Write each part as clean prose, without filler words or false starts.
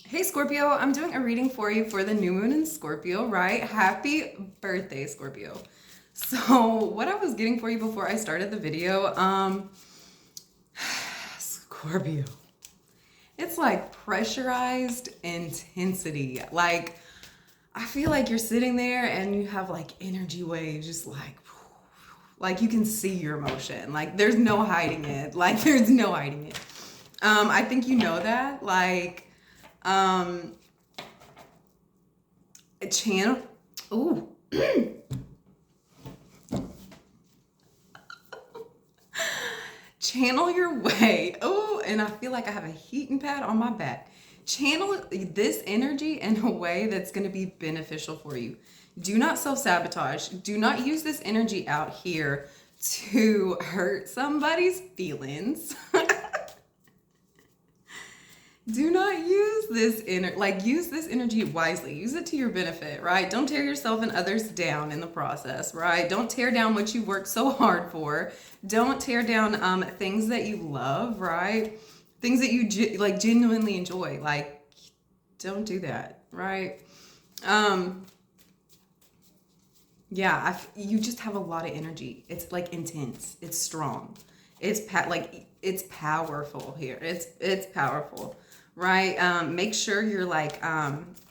Hey Scorpio, I'm doing a reading for you for the new moon in Scorpio, right? Happy birthday, Scorpio. So, what I was getting for you before I started the video, Scorpio. It's like pressurized intensity. Like, I feel like you're sitting there and you have like energy waves, just like you can see your emotion. Like, there's no hiding it. Like, there's no hiding it. I think you know that. Um, a channel. Ooh. Channel your way. Oh, and I feel like I have a heating pad on my back. Channel this energy in a way that's going to be beneficial for you. Do not self-sabotage. Do not use this energy out here to hurt somebody's feelings. Do not use this use this energy wisely. Use it to your benefit, right? Don't tear yourself and others down in the process, right? Don't tear down what you worked so hard for. Don't tear down things that you love, right? Things that you genuinely enjoy. Like, don't do that, right? Yeah, you just have a lot of energy. It's like intense. It's strong. It's powerful here. It's powerful, right? Make sure you're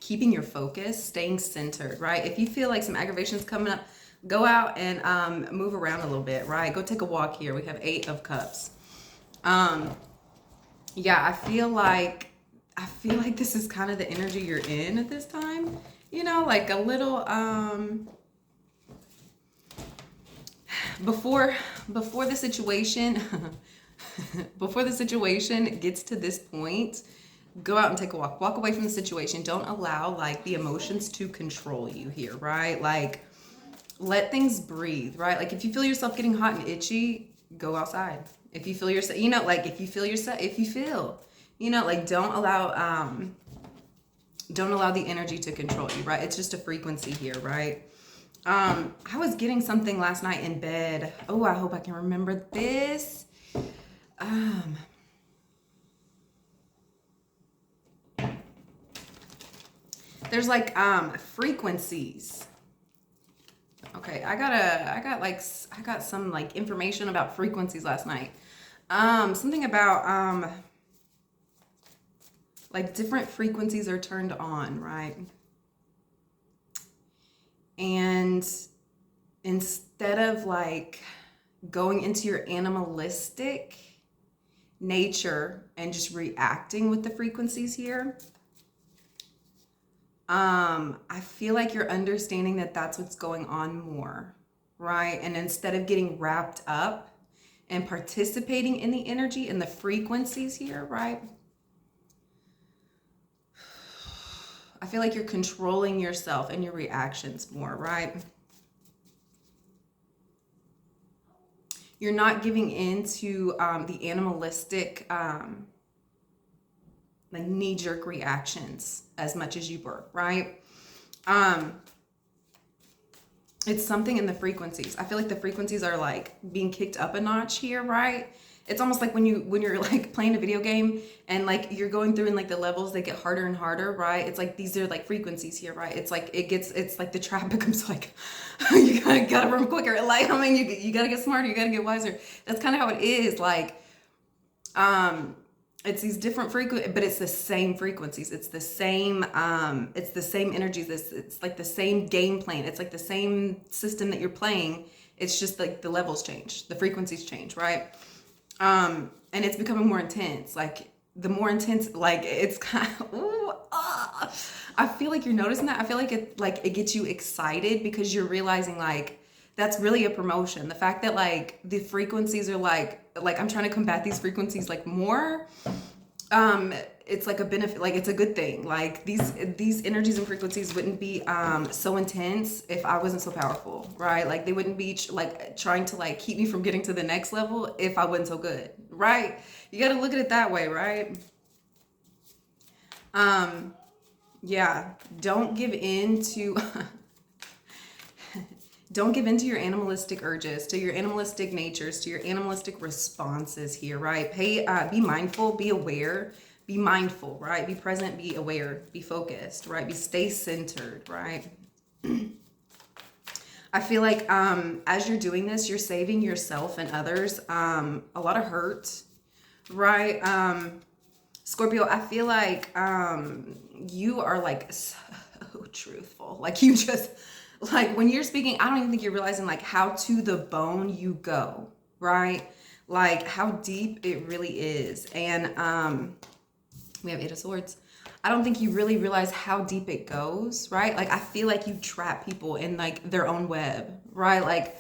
keeping your focus, staying centered, right? If you feel like some aggravation's coming up, go out and move around a little bit, right? Go take a walk here. We have 8 of Cups. Yeah, I feel like this is kind of the energy you're in at this time. You know, like a little before the situation before the situation gets to this point, go out and take a walk away from the situation. Don't allow like the emotions to control you here, right? Like, let things breathe, right? Like, if you feel yourself getting hot and itchy, go outside. If you feel yourself, don't allow the energy to control you, right? It's just a frequency here, right? I was getting something last night in bed. Oh, I hope I can remember this. There's frequencies. Okay, I got some like information about frequencies last night. Something about like different frequencies are turned on, right? And instead of like going into your animalistic nature and just reacting with the frequencies here, I feel like you're understanding that that's what's going on more, right? And instead of getting wrapped up and participating in the energy and the frequencies here, right? I feel like you're controlling yourself and your reactions more, right? You're not giving in to the animalistic, like knee-jerk reactions as much as you were, right? It's something in the frequencies. I feel like the frequencies are like being kicked up a notch here, right? It's almost like when you're like playing a video game and like you're going through and like the levels, they get harder and harder, right? It's like these are like frequencies here, right? It's like it's like the trap becomes like you gotta run quicker. Like, I mean, you gotta get smarter, you gotta get wiser. That's kind of how it is. Like, it's these different but it's the same frequencies. It's the same energies. It's like the same game plan. It's like the same system that you're playing. It's just like the levels change, the frequencies change, right? And it's becoming more intense. Like, the more intense, like, it's kind of, ooh, I feel like you're noticing that. I feel like it gets you excited because you're realizing like that's really a promotion. The fact that like the frequencies are like I'm trying to combat these frequencies like more. It's like a benefit, like it's a good thing. Like these energies and frequencies wouldn't be so intense if I wasn't so powerful, right? Like they wouldn't be like trying to like keep me from getting to the next level if I wasn't so good, right? You got to look at it that way, right? Yeah, don't give in to don't give in to your animalistic urges, to your animalistic natures, to your animalistic responses here, right? Be mindful, be aware be mindful, right? Be present, be aware, be focused, right? Stay centered, right? I feel like as you're doing this, you're saving yourself and others a lot of hurt, right? Scorpio, I feel like you are like so truthful. Like you just, like when you're speaking, I don't even think you're realizing like how to the bone you go, right? Like how deep it really is. And we have Eight of Swords. I don't think you really realize how deep it goes, right? Like I feel like you trap people in like their own web, right? Like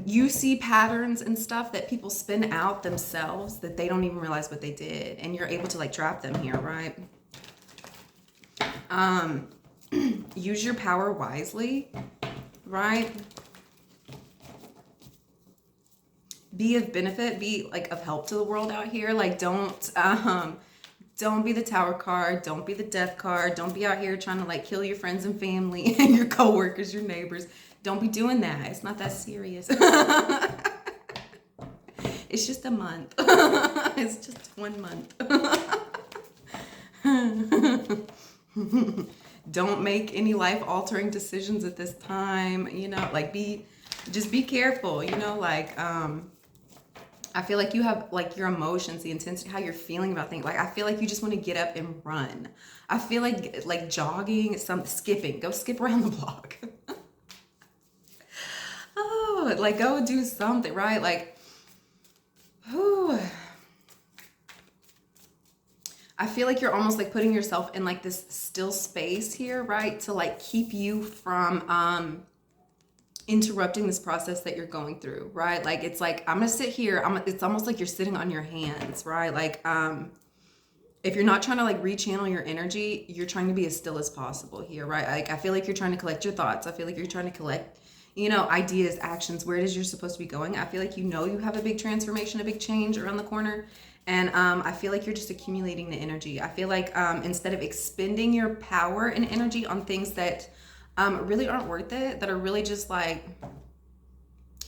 you see patterns and stuff that people spin out themselves that they don't even realize what they did, and you're able to like trap them here, right? Use your power wisely, right? Be of benefit, be like of help to the world out here. Like don't be the tower card, don't be the death card, don't be out here trying to like kill your friends and family and your coworkers, your neighbors. Don't be doing that. It's not that serious. It's just a month. It's just 1 month. Don't make any life altering decisions at this time, you know, like just be careful, you know, like I feel like you have like your emotions, the intensity, how you're feeling about things. Like I feel like you just want to get up and run. I feel like jogging, skipping, go skip around the block. Oh, like go do something, right? Like, whew. I feel like you're almost like putting yourself in like this still space here, right? To like keep you from interrupting this process that you're going through, right? Like it's like I'm gonna sit here, it's almost like you're sitting on your hands, right? Like if you're not trying to like rechannel your energy, you're trying to be as still as possible here, right? Like I feel like you're trying to collect your thoughts. I feel like you're trying to collect, you know, ideas, actions, where it is you're supposed to be going. I feel like you know you have a big transformation, a big change around the corner. And I feel like you're just accumulating the energy. I feel like instead of expending your power and energy on things that really aren't worth it, that are really just like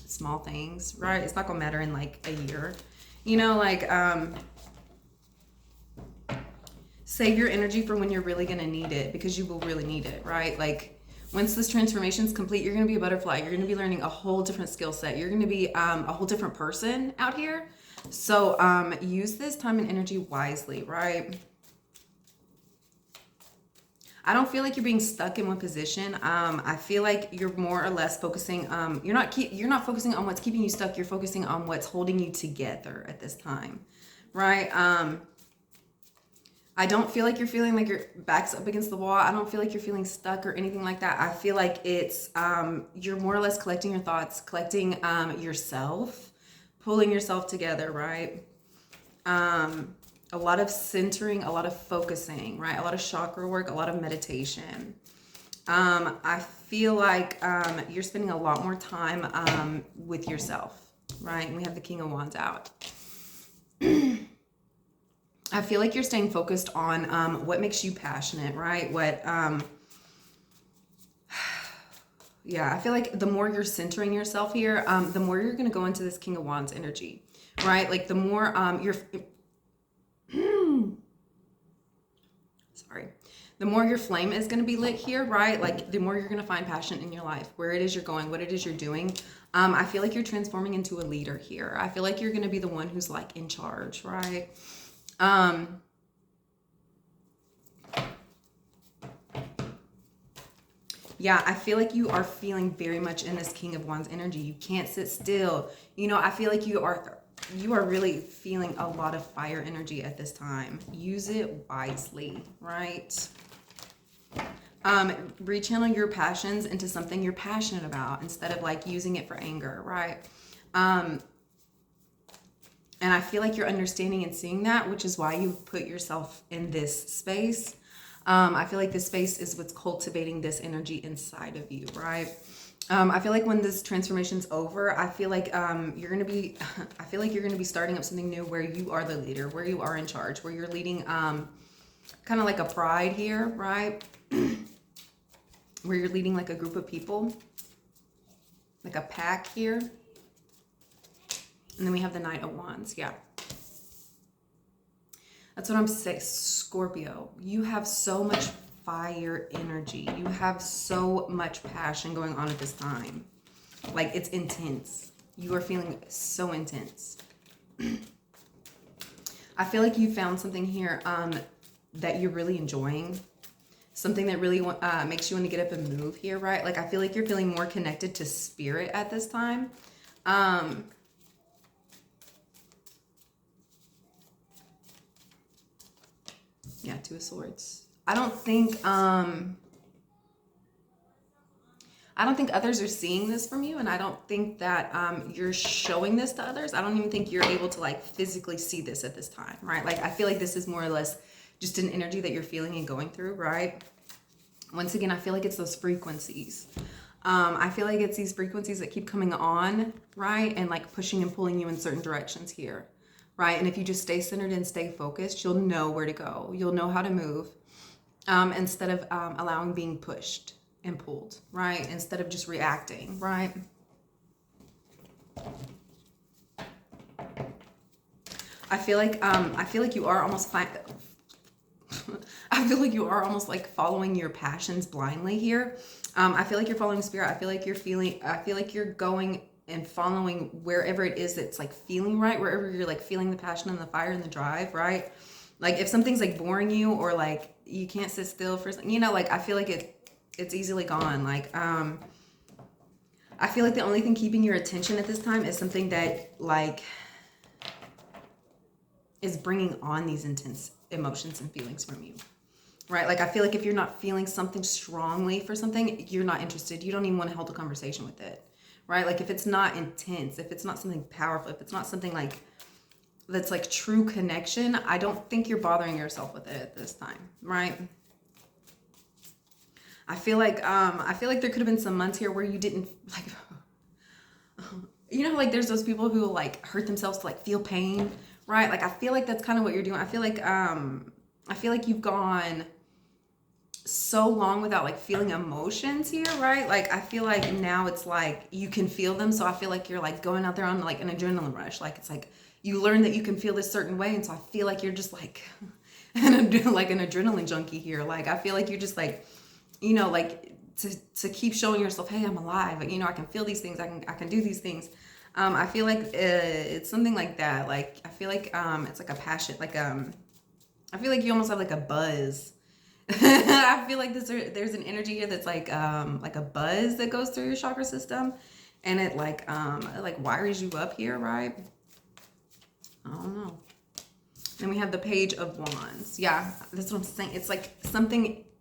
small things, right? It's not gonna matter in like a year, you know, like save your energy for when you're really gonna need it, because you will really need it, right? Like once this transformation is complete, you're gonna be a butterfly. You're gonna be learning a whole different skill set. You're gonna be a whole different person out here. So use this time and energy wisely, right? I don't feel like you're being stuck in one position. I feel like you're more or less focusing. You're not focusing on what's keeping you stuck. You're focusing on what's holding you together at this time, right? I don't feel like you're feeling like your back's up against the wall. I don't feel like you're feeling stuck or anything like that. I feel like it's you're more or less collecting your thoughts, collecting yourself, pulling yourself together, right? A lot of centering, a lot of focusing, right? A lot of chakra work, a lot of meditation. I feel like you're spending a lot more time with yourself, right? And we have the King of Wands out. I feel like you're staying focused on what makes you passionate, right? Yeah, I feel like the more you're centering yourself here, the more you're going to go into this King of Wands energy, right? Like the more the more your flame is going to be lit here, right? Like the more you're going to find passion in your life, where it is you're going, what it is you're doing. I feel like you're transforming into a leader here. I feel like you're going to be the one who's like in charge, right? Yeah, I feel like you are feeling very much in this King of Wands energy. You can't sit still. You know, I feel like you are really feeling a lot of fire energy at this time. Use it wisely, right? Rechannel your passions into something you're passionate about instead of like using it for anger, right? And I feel like you're understanding and seeing that, which is why you put yourself in this space. I feel like this space is what's cultivating this energy inside of you, right? I feel like when this transformation's over, I feel like you're gonna be starting up something new where you are the leader, where you are in charge, where you're leading kind of like a pride here, right? Where you're leading like a group of people, like a pack here. And then we have the Knight of Wands, yeah. That's what I'm saying. Scorpio, you have so much fire energy. You have so much passion going on at this time. Like, it's intense. You are feeling so intense. I feel like you found something here that you're really enjoying. Something that really makes you want to get up and move here, right? Like, I feel like you're feeling more connected to spirit at this time. Yeah, Two of Swords. I don't think others are seeing this from you, and I don't think that you're showing this to others. I don't even think you're able to like physically see this at this time, right? Like, I feel like this is more or less just an energy that you're feeling and going through, right? Once again, I feel like it's those frequencies. I feel like it's these frequencies that keep coming on, right? And like pushing and pulling you in certain directions here, right? And if you just stay centered and stay focused, you'll know where to go. You'll know how to move instead of allowing being pushed and pulled, right? Instead of just reacting, right? I feel like you are almost I feel like you are almost like following your passions blindly here. I feel like you're following spirit. I feel like you're going and following wherever it is that's like feeling right, wherever you're like feeling the passion and the fire and the drive, right? Like, if something's like boring you, or like you can't sit still for something, you know, like I feel like it's easily gone. Like, I feel like the only thing keeping your attention at this time is something that like is bringing on these intense emotions and feelings from you, right? Like, I feel like if you're not feeling something strongly for something, you're not interested. You don't even want to hold a conversation with it, right? Like, if it's not intense, if it's not something powerful, if it's not something like that's like true connection, I don't think you're bothering yourself with it at this time, right? I feel like there could have been some months here where you didn't like, you know, like there's those people who like hurt themselves to like feel pain, right? Like, I feel like that's kind of what you're doing. I feel like you've gone so long without like feeling emotions here, right? Like, I feel like now it's like you can feel them. So I feel like you're like going out there on like an adrenaline rush. Like, it's like you learn that you can feel this certain way. And so I feel like you're just like, like an adrenaline junkie here. Like, I feel like you're just like, you know, like to keep showing yourself, hey, I'm alive. Like, you know, I can feel these things. I can do these things. I feel like it's something like that. Like, I feel like it's like a passion. Like, I feel like you almost have like a buzz. I feel like there's an energy here that's like a buzz that goes through your chakra system, and it like wires you up here, right? I don't know. Then we have the Page of Wands. Yeah, that's what I'm saying. It's like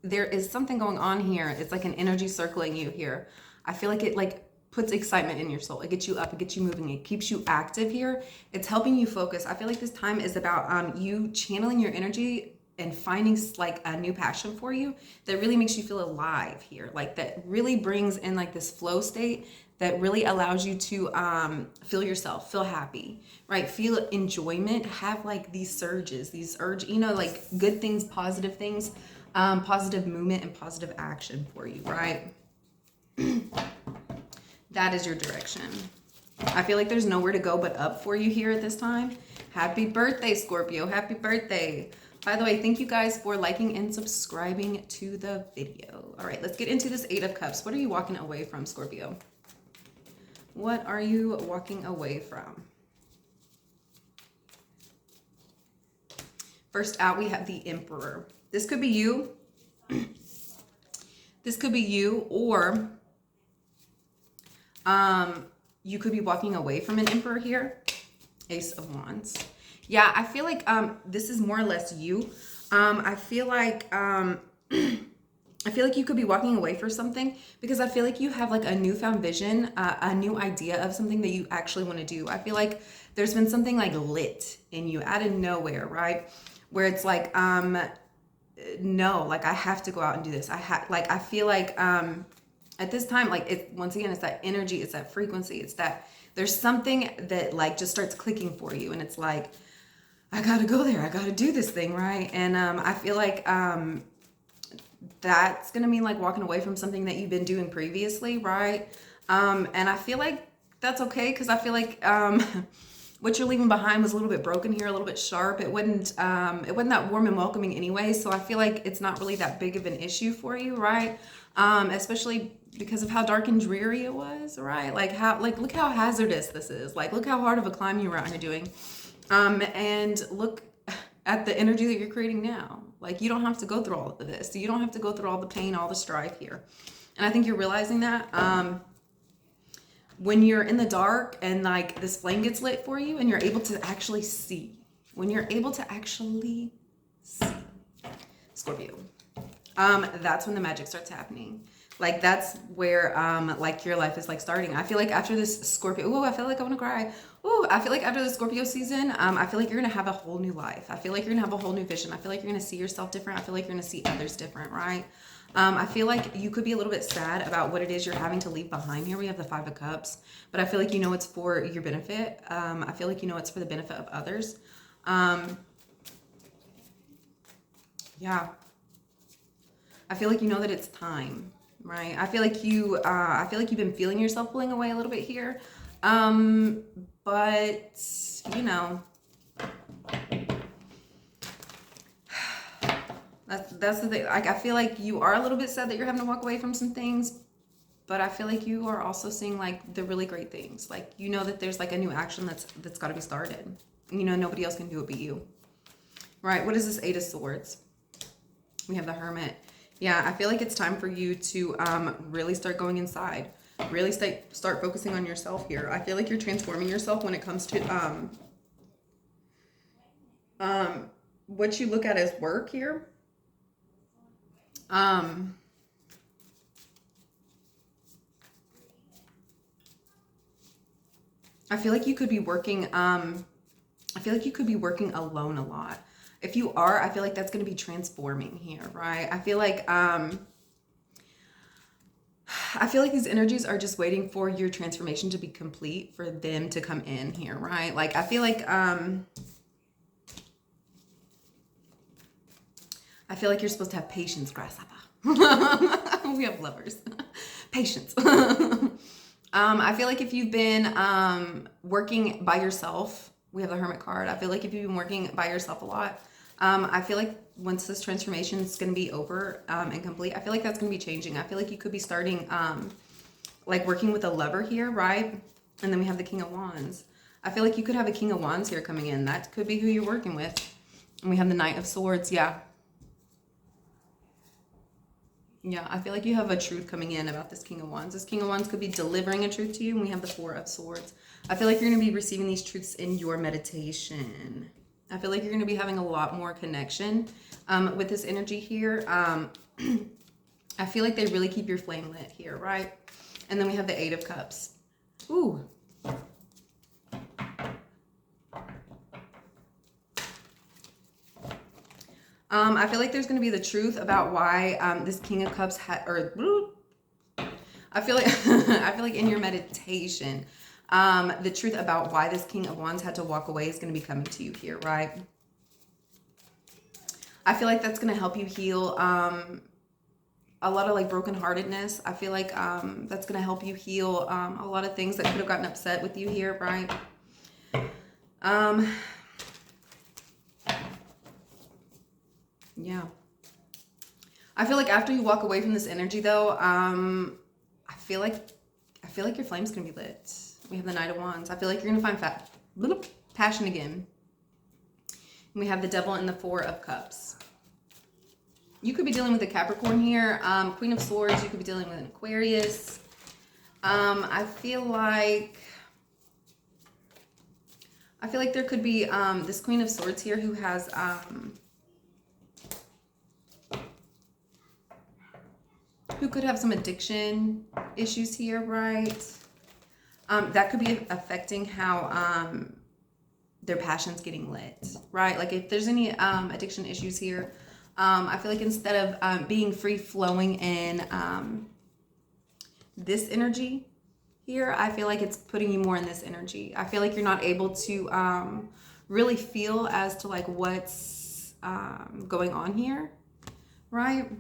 there is something going on here. It's like an energy circling you here. I feel like it like puts excitement in your soul. It gets you up, it gets you moving, it keeps you active here. It's helping you focus. I feel like this time is about you channeling your energy and finding like a new passion for you that really makes you feel alive here. Like, that really brings in like this flow state that really allows you to feel yourself, feel happy, right? Feel enjoyment, have like these surges, you know, like good things, positive movement and positive action for you, right? That is your direction. I feel like there's nowhere to go but up for you here at this time. Happy birthday, Scorpio. Happy birthday. By the way, thank you guys for liking and subscribing to the video. All right, let's get into this Eight of Cups. What are you walking away from, Scorpio? What are you walking away from? First out, we have the Emperor. This could be you. This could be you, or you could be walking away from an Emperor here. Ace of Wands. Yeah, I feel like this is more or less you. I feel like you could be walking away for something because I feel like you have like a newfound vision, a new idea of something that you actually want to do. I feel like there's been something like lit in you out of nowhere, right? Where it's like, no, like I have to go out and do this. I feel like at this time, like once again, it's that energy, it's that frequency, it's that there's something that like just starts clicking for you, and it's like, I gotta go there, I gotta do this thing, right? And I feel like that's gonna mean like walking away from something that you've been doing previously, right? And I feel like that's okay, because I feel like what you're leaving behind was a little bit broken here, a little bit sharp. It wasn't that warm and welcoming anyway. So I feel like it's not really that big of an issue for you, right? Especially because of how dark and dreary it was, right? Look how hazardous this is. Like, look how hard of a climb you were out here doing. And look at the energy that you're creating now. Like, you don't have to go through all of this. You don't have to go through all the pain, all the strife here. And I think you're realizing that. When you're in the dark and like this flame gets lit for you and you're able to actually see, when you're able to actually see, Scorpio, that's when the magic starts happening. Like, that's where like your life is like starting. I feel like after this Scorpio, oh, I feel like I want to cry. Oh, I feel like after the Scorpio season, I feel like you're gonna have a whole new life. I feel like you're gonna have a whole new vision. I feel like you're gonna see yourself different. I feel like you're gonna see others different, right? I feel like you could be a little bit sad about what it is you're having to leave behind here. We have the 5 of Cups, but I feel like you know it's for your benefit. I feel like you know it's for the benefit of others. Yeah. I feel like you know that it's time, right? I feel like you've been feeling yourself pulling away a little bit here. But you know, that's the thing. Like, I feel like you are a little bit sad that you're having to walk away from some things, but I feel like you are also seeing like the really great things. Like, you know that there's like a new action that's got to be started. You know, nobody else can do it but you. Right? What is this 8 of Swords? We have the Hermit. Yeah, I feel like it's time for you to really start going inside. Really start focusing on yourself here. I feel like you're transforming yourself when it comes to what you look at as work here. I feel like you could be working alone a lot. If you are, I feel like that's going to be transforming here, right? I feel like these energies are just waiting for your transformation to be complete for them to come in here, right? Like, I feel like you're supposed to have patience, grasshopper. We have lovers. Patience. I feel like if you've been working by yourself, we have the Hermit card. I feel like if you've been working by yourself a lot, I feel like once this transformation is going to be over and complete, I feel like that's going to be changing. I feel like you could be starting like working with a lover here, right? And then we have the King of Wands. I feel like you could have a King of Wands here coming in. That could be who you're working with. And we have the Knight of Swords. Yeah. Yeah, I feel like you have a truth coming in about this King of Wands. This King of Wands could be delivering a truth to you, and we have the 4 of Swords. I feel like you're going to be receiving these truths in your meditation. I feel like you're going to be having a lot more connection with this energy here. I feel like they really keep your flame lit here, right? And then we have the 8 of Cups. Ooh. I feel like there's going to be the truth about why this King of Cups I feel like I feel like in your meditation, the truth about why this King of Wands had to walk away is going to be coming to you here, right? I feel like that's going to help you heal a lot of like brokenheartedness. I feel like that's going to help you heal a lot of things that could have gotten upset with you here, right? Yeah. I feel like after you walk away from this energy though, I feel like your flame's gonna be lit. We have the Knight of Wands. I feel like you're gonna find little passion again. And we have the Devil and the 4 of Cups. You could be dealing with a Capricorn here. Queen of Swords, you could be dealing with an Aquarius. I feel like there could be this Queen of Swords here who has who could have some addiction issues here, right? That could be affecting how their passion's getting lit, right? Like if there's any addiction issues here, I feel like instead of being free-flowing in this energy here, I feel like it's putting you more in this energy. I feel like you're not able to really feel as to like what's going on here, right?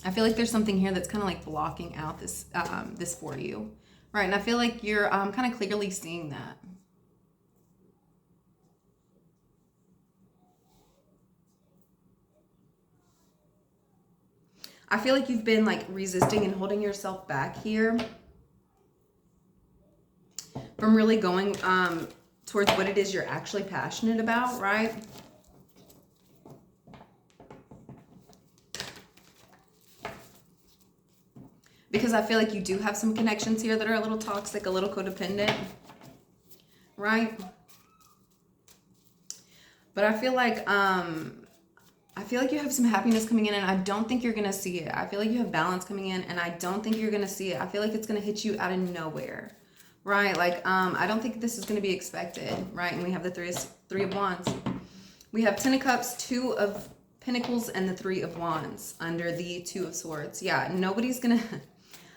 I feel like there's something here that's kind of like blocking out this this for you, right? And I feel like you're kind of clearly seeing that. I feel like you've been like resisting and holding yourself back here from really going towards what it is you're actually passionate about, right? Because I feel like you do have some connections here that are a little toxic, a little codependent, right? But I feel like you have some happiness coming in, and I don't think you're gonna see it. I feel like you have balance coming in, and I don't think you're gonna see it. I feel like it's gonna hit you out of nowhere, right? Like I don't think this is gonna be expected, right? And we have the three of wands. We have 10 of cups, 2 of pentacles, and the 3 of wands under the 2 of swords. Yeah, nobody's gonna.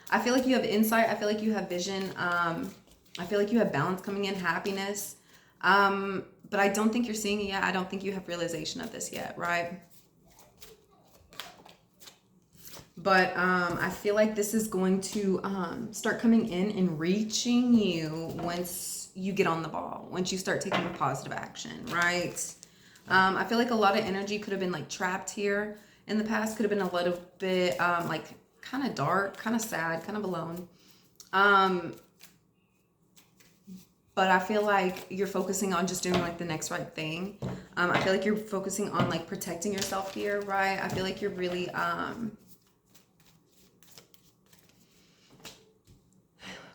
I feel like you have insight. I feel like you have vision. I feel like you have balance coming in, happiness. But I don't think you're seeing it yet. I don't think you have realization of this yet, right? But I feel like this is going to start coming in and reaching you once you get on the ball, once you start taking positive action, right? I feel like a lot of energy could have been like trapped here in the past, could have been a little bit like kind of dark, kind of sad, kind of alone. But I feel like you're focusing on just doing like the next right thing. I feel like you're focusing on like protecting yourself here, right? I feel like you're really,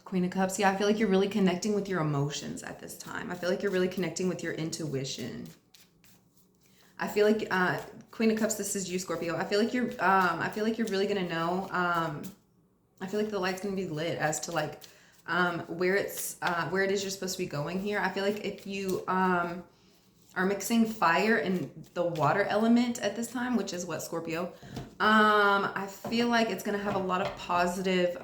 Queen of Cups. Yeah, I feel like you're really connecting with your emotions at this time. I feel like you're really connecting with your intuition. I feel like, Queen of Cups, this is you, Scorpio. I feel like you're really gonna know. I feel like the light's gonna be lit as to like where it is you're supposed to be going here. I feel like if you are mixing fire and the water element at this time, which is what, Scorpio, I feel like it's gonna have a lot of positive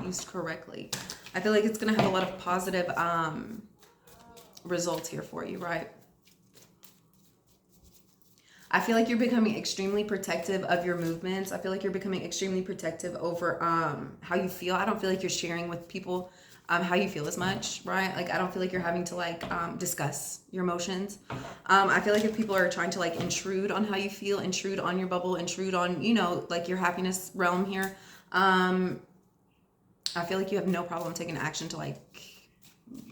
used correctly. I feel like it's gonna have a lot of positive results here for you, right? I feel like you're becoming extremely protective of your movements. I feel like you're becoming extremely protective over how you feel. I don't feel like you're sharing with people how you feel as much, right? Like I don't feel like you're having to like discuss your emotions. I feel like if people are trying to like intrude on how you feel, intrude on your bubble, intrude on, you know, like your happiness realm here, I feel like you have no problem taking action to like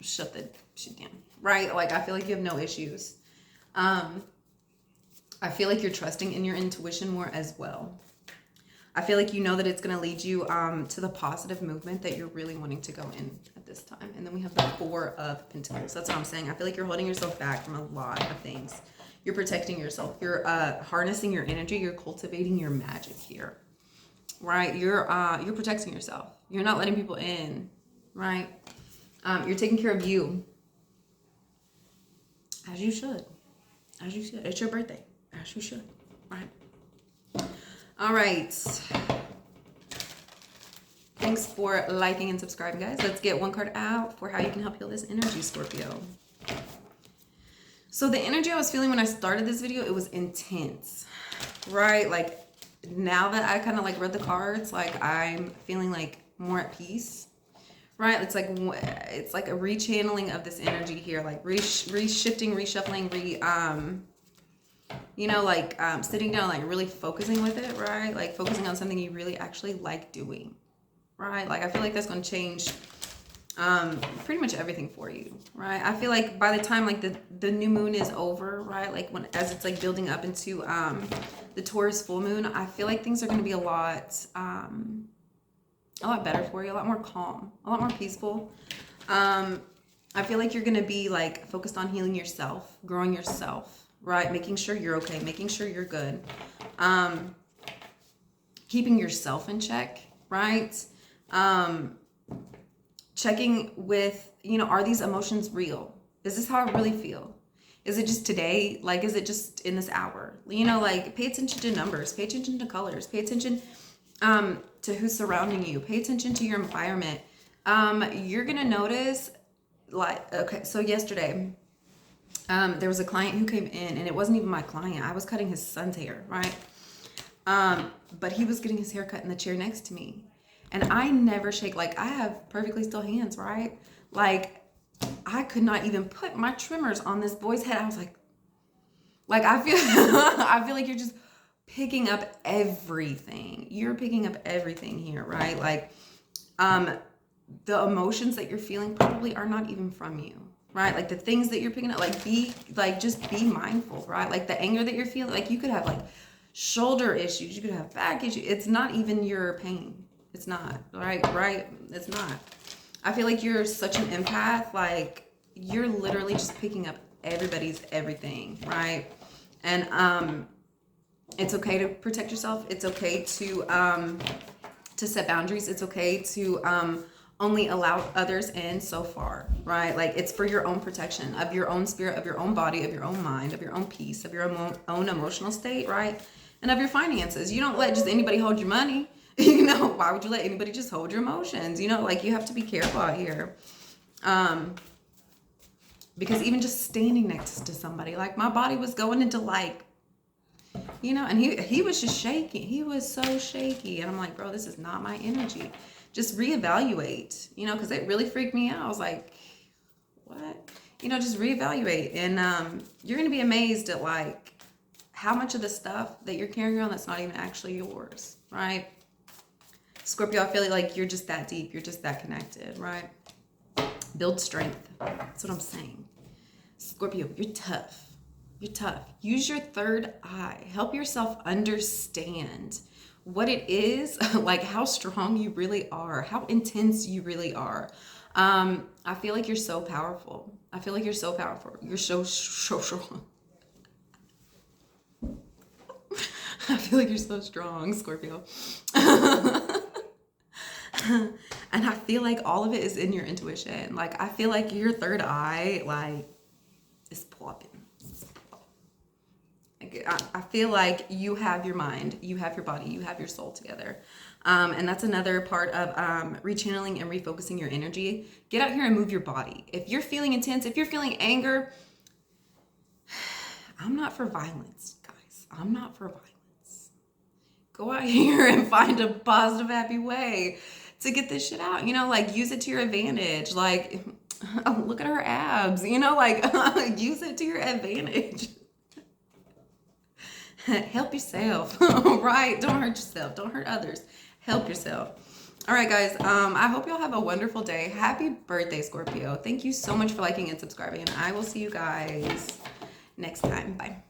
shut the shit down, right? Like I feel like you have no issues. I feel like you're trusting in your intuition more as well. I feel like you know that it's going to lead you to the positive movement that you're really wanting to go in at this time. And then we have the 4 of Pentacles. That's what I'm saying. I feel like you're holding yourself back from a lot of things. You're protecting yourself. You're harnessing your energy. You're cultivating your magic here, right? You're protecting yourself. You're not letting people in, right? You're taking care of you, as you should. As you should. It's your birthday. As you should, right? All right. Thanks for liking and subscribing, guys. Let's get one card out for how you can help heal this energy, Scorpio. So the energy I was feeling when I started this video, it was intense, right? Like now that I kind of like read the cards, like I'm feeling like more at peace, right? It's like a rechanneling of this energy here, like reshifting, reshuffling, you know, like sitting down, like really focusing with it, right? Like focusing on something you really actually like doing, right? Like I feel like that's going to change pretty much everything for you, right? I feel like by the time like the new moon is over, right? Like as it's like building up into the Taurus full moon, I feel like things are going to be a lot better for you, a lot more calm, a lot more peaceful. I feel like you're going to be like focused on healing yourself, growing yourself, right? Making sure you're okay, making sure you're good. Keeping yourself in check, right? Checking with, you know, are these emotions real? Is this how I really feel? Is it just today? Like, is it just in this hour? You know, like pay attention to numbers, pay attention to colors, pay attention to who's surrounding you, pay attention to your environment. You're going to notice like, okay, so yesterday, there was a client who came in and it wasn't even my client. I was cutting his son's hair, right? But he was getting his hair cut in the chair next to me. And I never shake, like I have perfectly still hands, right? Like I could not even put my trimmers on this boy's head. I was like, Like, I feel I feel like you're just picking up everything. You're picking up everything here, right? Like, the emotions that you're feeling probably are not even from you, right? Like the things that you're picking up, just be mindful, right? Like the anger that you're feeling, like you could have like shoulder issues, you could have back issues. It's not even your pain. It's not, right? It's not. I feel like you're such an empath, like you're literally just picking up everybody's everything, right? And it's okay to protect yourself. It's okay to set boundaries. It's okay to only allow others in so far, right? Like it's for your own protection of your own spirit, of your own body, of your own mind, of your own peace, of your own emotional state, right? And of your finances. You don't let just anybody hold your money. You know, why would you let anybody just hold your emotions? You know, like you have to be careful out here. Because even just standing next to somebody, like my body was going into like, you know, and he was just shaking. He was so shaky. And I'm like, bro, this is not my energy. Just reevaluate, you know, because it really freaked me out. I was like, what? You know, just reevaluate. And you're going to be amazed at like how much of the stuff that you're carrying around that's not even actually yours, right? Scorpio, I feel like you're just that deep. You're just that connected, right? Build strength. That's what I'm saying. Scorpio, you're tough. You're tough. Use your third eye. Help yourself understand what it is, like how strong you really are, how intense you really are. I feel like you're so powerful. I feel like you're so powerful. You're so strong. I feel like you're so strong, Scorpio. And I feel like all of it is in your intuition. Like, I feel like your third eye, like, is popping. I feel like you have your mind, you have your body, you have your soul together. And that's another part of rechanneling and refocusing your energy. Get out here and move your body. If you're feeling intense, if you're feeling anger, I'm not for violence, guys. I'm not for violence. Go out here and find a positive, happy way to get this shit out. You know, like use it to your advantage. Like, oh, look at her abs. You know, like use it to your advantage. Help yourself, right? Don't hurt yourself. Don't hurt others. Help yourself. All right, guys. I hope y'all have a wonderful day. Happy birthday, Scorpio. Thank you so much for liking and subscribing. And I will see you guys next time. Bye.